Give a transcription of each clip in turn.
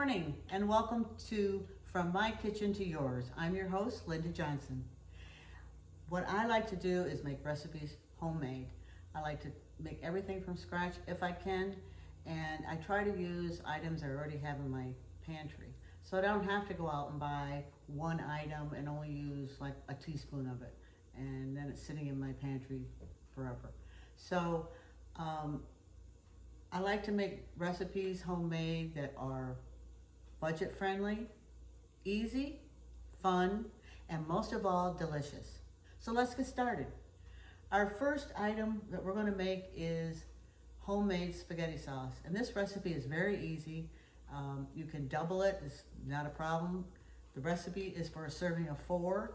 morning and welcome to From My Kitchen to Yours. I'm your host, Linda Johnson. What I like to do is make recipes homemade. I like to make everything from scratch if I can, and I try to use items I already have in my pantry. So I don't have to go out and buy one item and only use like a teaspoon of it, and then it's sitting in my pantry forever. So I like to make recipes homemade that are budget friendly, easy, fun, and most of all, delicious. So let's get started. Our first item that we're going to make is homemade spaghetti sauce. And this recipe is very easy. You can double it, it's not a problem. The recipe is for a serving of 4.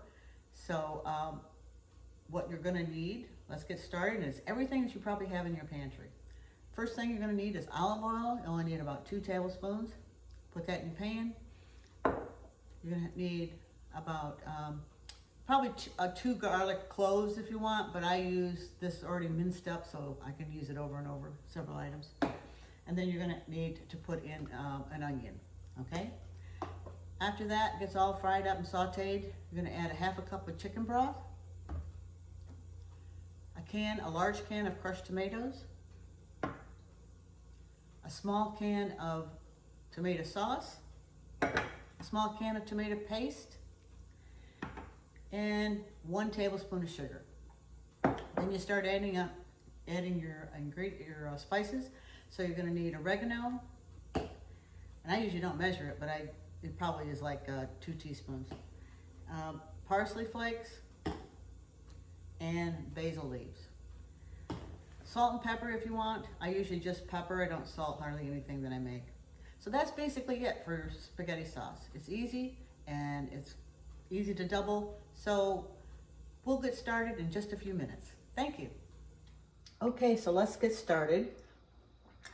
So what you're going to need, let's get started, is everything that you probably have in your pantry. First thing you're going to need is olive oil. You only need about 2 tablespoons. Put that in your pan. You're going to need about probably 2 garlic cloves if you want, but I use this already minced up so I can use it over and over, several items. And then you're going to need to put in an onion, okay? After that gets all fried up and sauteed, you're going to add a 1/2 cup of chicken broth, a large can of crushed tomatoes, a small can of tomato sauce, a small can of tomato paste, and 1 tablespoon of sugar. Then you start adding your spices. So you're going to need oregano, and I usually don't measure it, but it probably is like 2 teaspoons. Parsley flakes and basil leaves. Salt and pepper if you want. I usually just pepper. I don't salt hardly anything that I make. So that's basically it for spaghetti sauce. It's easy and it's easy to double. So we'll get started in just a few minutes. Thank you. Okay, so let's get started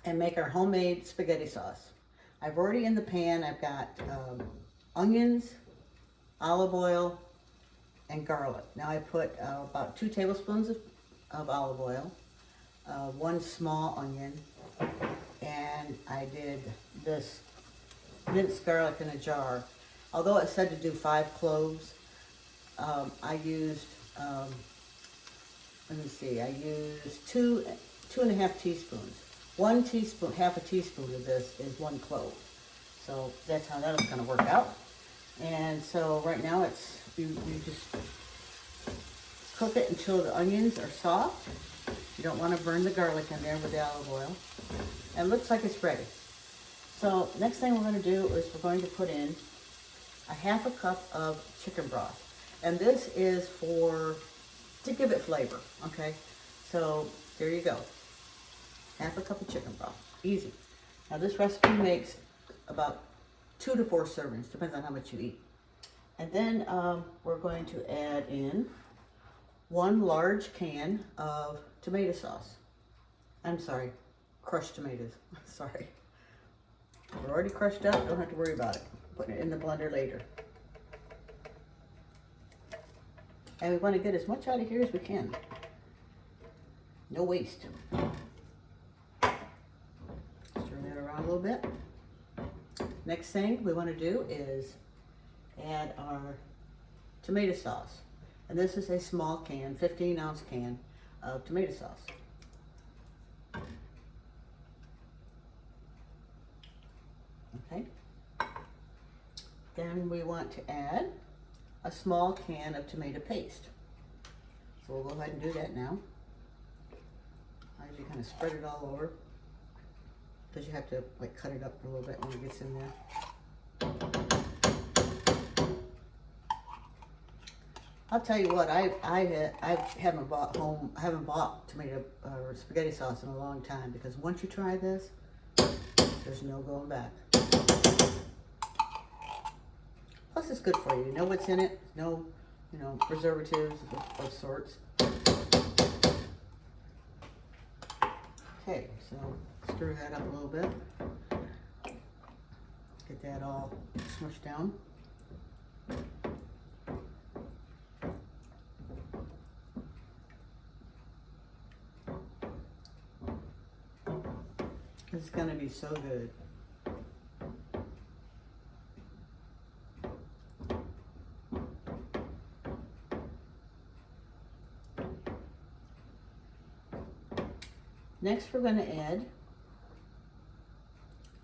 and make our homemade spaghetti sauce. I've already in the pan, I've got onions, olive oil, and garlic. Now I put about 2 tablespoons of olive oil, 1 small onion, and I did this minced garlic in a jar. Although it said to do 5 cloves, I used, let me see, I used 2.5 teaspoons. 1 teaspoon, 1/2 teaspoon of this is 1 clove. So that's how that is going to work out. And so right now you just cook it until the onions are soft. You don't want to burn the garlic in there with the olive oil. And it looks like it's ready. So next thing we're going to do is we're going to put in a 1/2 cup of chicken broth. And this is to give it flavor, okay? So there you go. 1/2 cup of chicken broth, easy. Now this recipe makes about 2 to 4 servings, depends on how much you eat. And then we're going to add in 1 large can of tomato sauce. I'm sorry, crushed tomatoes, sorry. They're already crushed up, don't have to worry about it. Putting it in the blender later. And we want to get as much out of here as we can. No waste. Stir that around a little bit. Next thing we want to do is add our tomato sauce. And this is a small can, 15-ounce can of tomato sauce. Okay. Then we want to add a small can of tomato paste. So we'll go ahead and do that now. I usually kind of spread it all over because you have to like cut it up a little bit when it gets in there. I'll tell you what, I haven't bought tomato or spaghetti sauce in a long time, because once you try this, there's no going back. Plus it's good for you. You know what's in it. No, preservatives of sorts. Okay, so stir that up a little bit. Get that all smushed down. It's gonna be so good. Next, we're going to add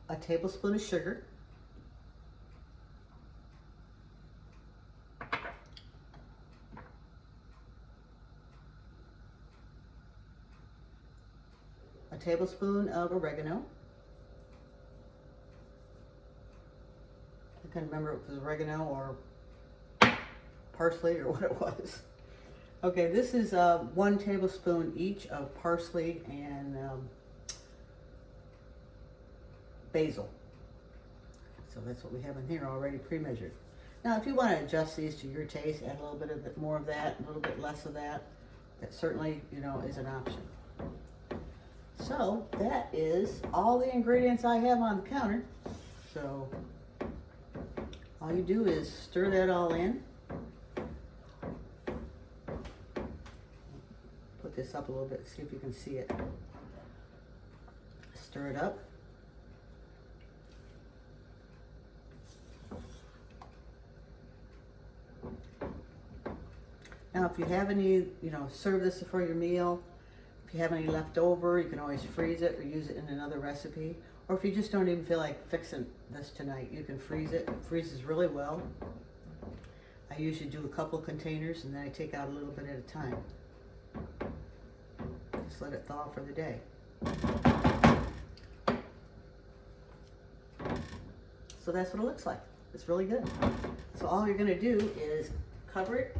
a tablespoon of sugar, a tablespoon of oregano. I can't remember if it was oregano or parsley or what it was. Okay, this is 1 tablespoon each of parsley and basil. So that's what we have in here already pre-measured. Now, if you want to adjust these to your taste, add a little bit more of that, a little bit less of that. That certainly, you know, is an option. So that is all the ingredients I have on the counter. So all you do is stir that all in. Put this up a little bit, see if you can see it. Stir it up. Now, if you have any, serve this for your meal. If you have any left over, you can always freeze it or use it in another recipe. Or if you just don't even feel like fixing this tonight, you can freeze it. It freezes really well. I usually do a couple containers and then I take out a little bit at a time. Just let it thaw for the day. So that's what it looks like. It's really good. So all you're gonna do is cover it.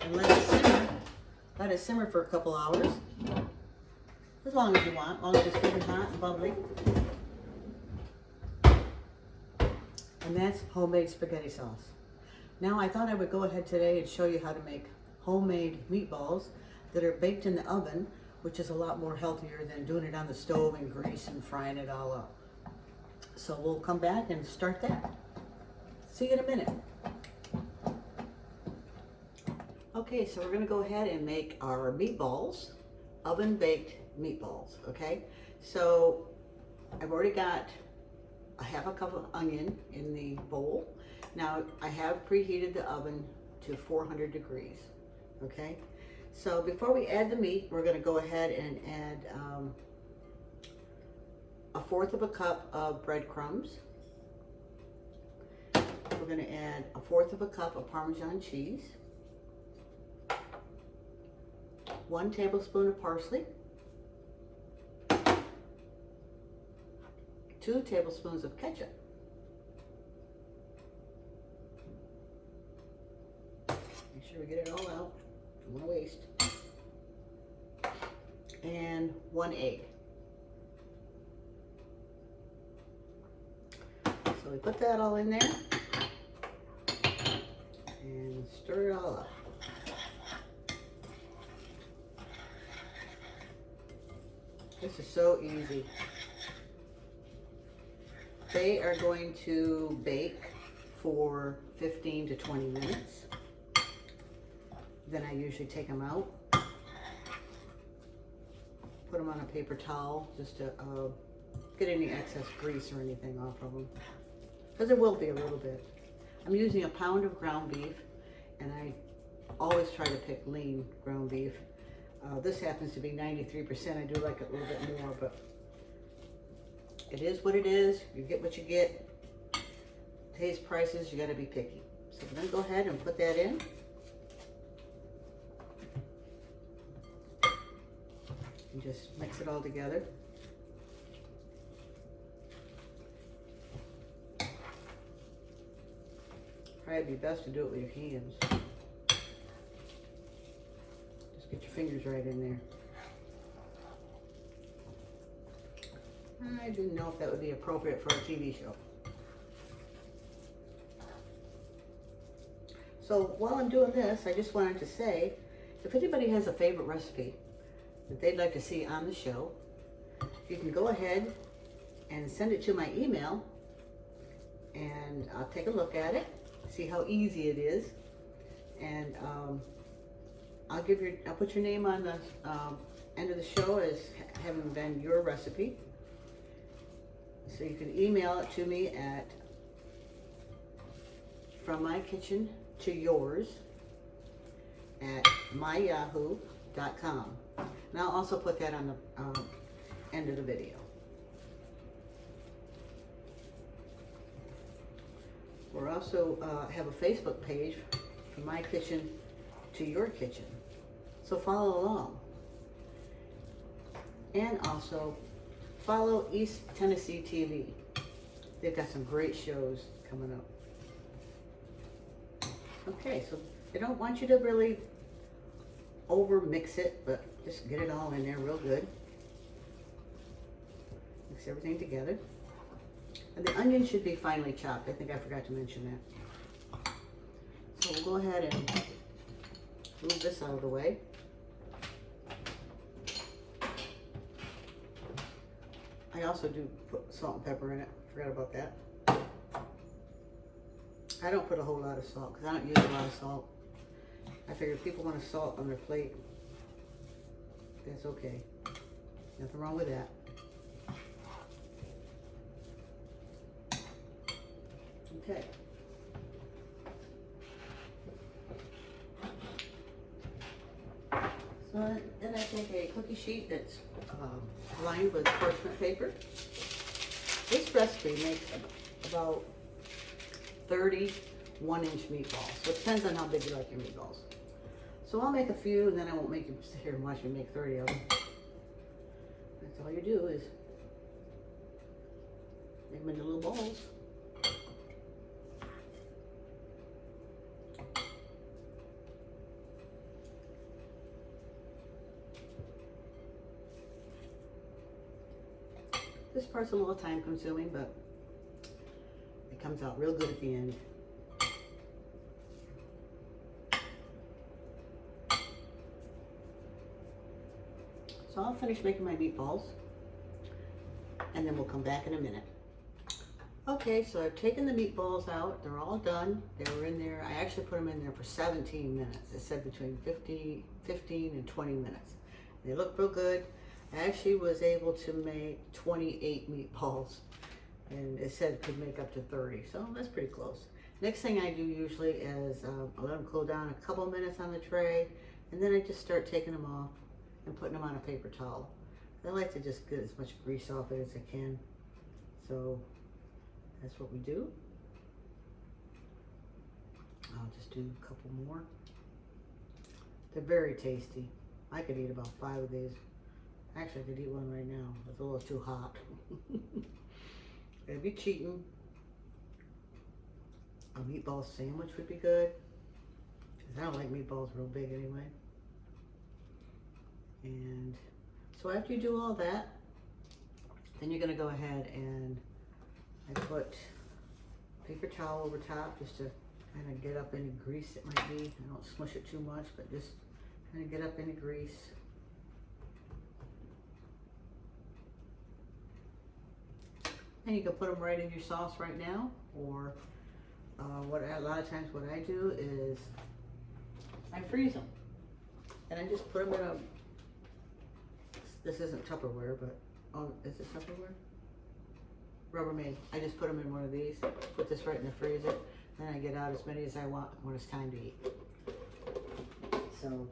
And let it simmer. Let it simmer for a couple hours. As long as you want, as long as it's good and hot and bubbly. And that's homemade spaghetti sauce. Now I thought I would go ahead today and show you how to make homemade meatballs that are baked in the oven, which is a lot more healthier than doing it on the stove and grease and frying it all up. So we'll come back and start that. See you in a minute. Okay, so we're gonna go ahead and make our meatballs, oven baked meatballs, okay? So I've already got a half a cup of onion in the bowl. Now I have preheated the oven to 400 degrees, okay? So before we add the meat, we're gonna go ahead and add 1/4 cup of breadcrumbs. We're gonna add 1/4 cup of Parmesan cheese. 1 tablespoon of parsley, 2 tablespoons of ketchup, make sure we get it all out, don't want to waste, and 1 egg. So we put that all in there and stir it all up. This is so easy. They are going to bake for 15 to 20 minutes. Then I usually take them out, put them on a paper towel just to get any excess grease or anything off of them. Because there will be a little bit. I'm using a pound of ground beef, and I always try to pick lean ground beef. This happens to be 93%. I do like it a little bit more, but it is what it is. You get what you get. Today's prices, you got to be picky. So we're going to go ahead and put that in. And just mix it all together. Probably be best to do it with your hands. Get your fingers right in there. I didn't know if that would be appropriate for a TV show. So while I'm doing this, I just wanted to say, if anybody has a favorite recipe that they'd like to see on the show, you can go ahead and send it to my email, and I'll take a look at it, see how easy it is, and I'll put your name on the end of the show as having been your recipe. So you can email it to me at from my kitchen to yours at myyahoo.com. And I'll also put that on the end of the video. We're also have a Facebook page, From My Kitchen to Your Kitchen. So follow along. And also follow East Tennessee TV. They've got some great shows coming up. Okay, so they don't want you to really over mix it, but just get it all in there real good. Mix everything together. And the onion should be finely chopped. I think I forgot to mention that. So we'll go ahead and move this out of the way. I also do put salt and pepper in it. Forgot about that. I don't put a whole lot of salt because I don't use a lot of salt. I figure if people want a salt on their plate, that's okay. Nothing wrong with that. Okay. So then I take a cookie sheet that's lined with parchment paper. This recipe makes about 30 1-inch meatballs. So it depends on how big you like your meatballs. So I'll make a few and then I won't make you sit here and watch me make 30 of them. That's all you do is make them into little balls. This part's a little time consuming, but it comes out real good at the end. So I'll finish making my meatballs and then we'll come back in a minute. Okay, so I've taken the meatballs out. They're all done. They were in there. I actually put them in there for 17 minutes. It said between 15 and 20 minutes. They look real good. I actually was able to make 28 meatballs and it said it could make up to 30, so that's pretty close. Next thing I do usually is I let them cool down a couple minutes on the tray and then I just start taking them off and putting them on a paper towel. I like to just get as much grease off it as I can, so that's what we do. I'll just do a couple more. They're very tasty. I could eat about 5 of these. Actually, I could eat one right now. It's a little too hot. It'd be cheating. A meatball sandwich would be good. Because I don't like meatballs real big anyway. And so after you do all that, then you're going to go ahead and I put paper towel over top just to kind of get up any grease it might be. I don't smush it too much, but just kind of get up any grease. And you can put them right in your sauce right now, or a lot of times what I do is I freeze them. And I just put them in a, this isn't Tupperware, but, oh, is it Tupperware? Rubbermaid. I just put them in one of these, put this right in the freezer, then I get out as many as I want when it's time to eat. So,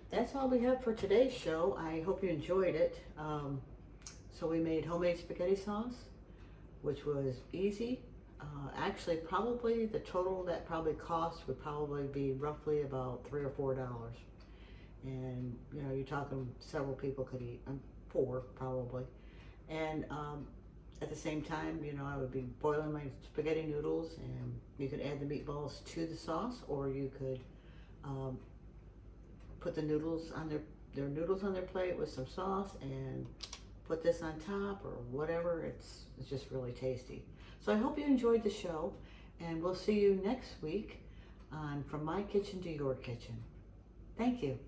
that's all we have for today's show. I hope you enjoyed it. So we made homemade spaghetti sauce, which was easy. Actually, probably the total that probably cost would probably be roughly about $3 or $4. And you know, you're talking several people could eat, 4 probably. And at the same time, you know, I would be boiling my spaghetti noodles, and you could add the meatballs to the sauce, or you could put the noodles on their noodles on their plate with some sauce and put this on top or whatever. It's just really tasty. So I hope you enjoyed the show, and we'll see you next week on From My Kitchen to Your Kitchen. Thank you.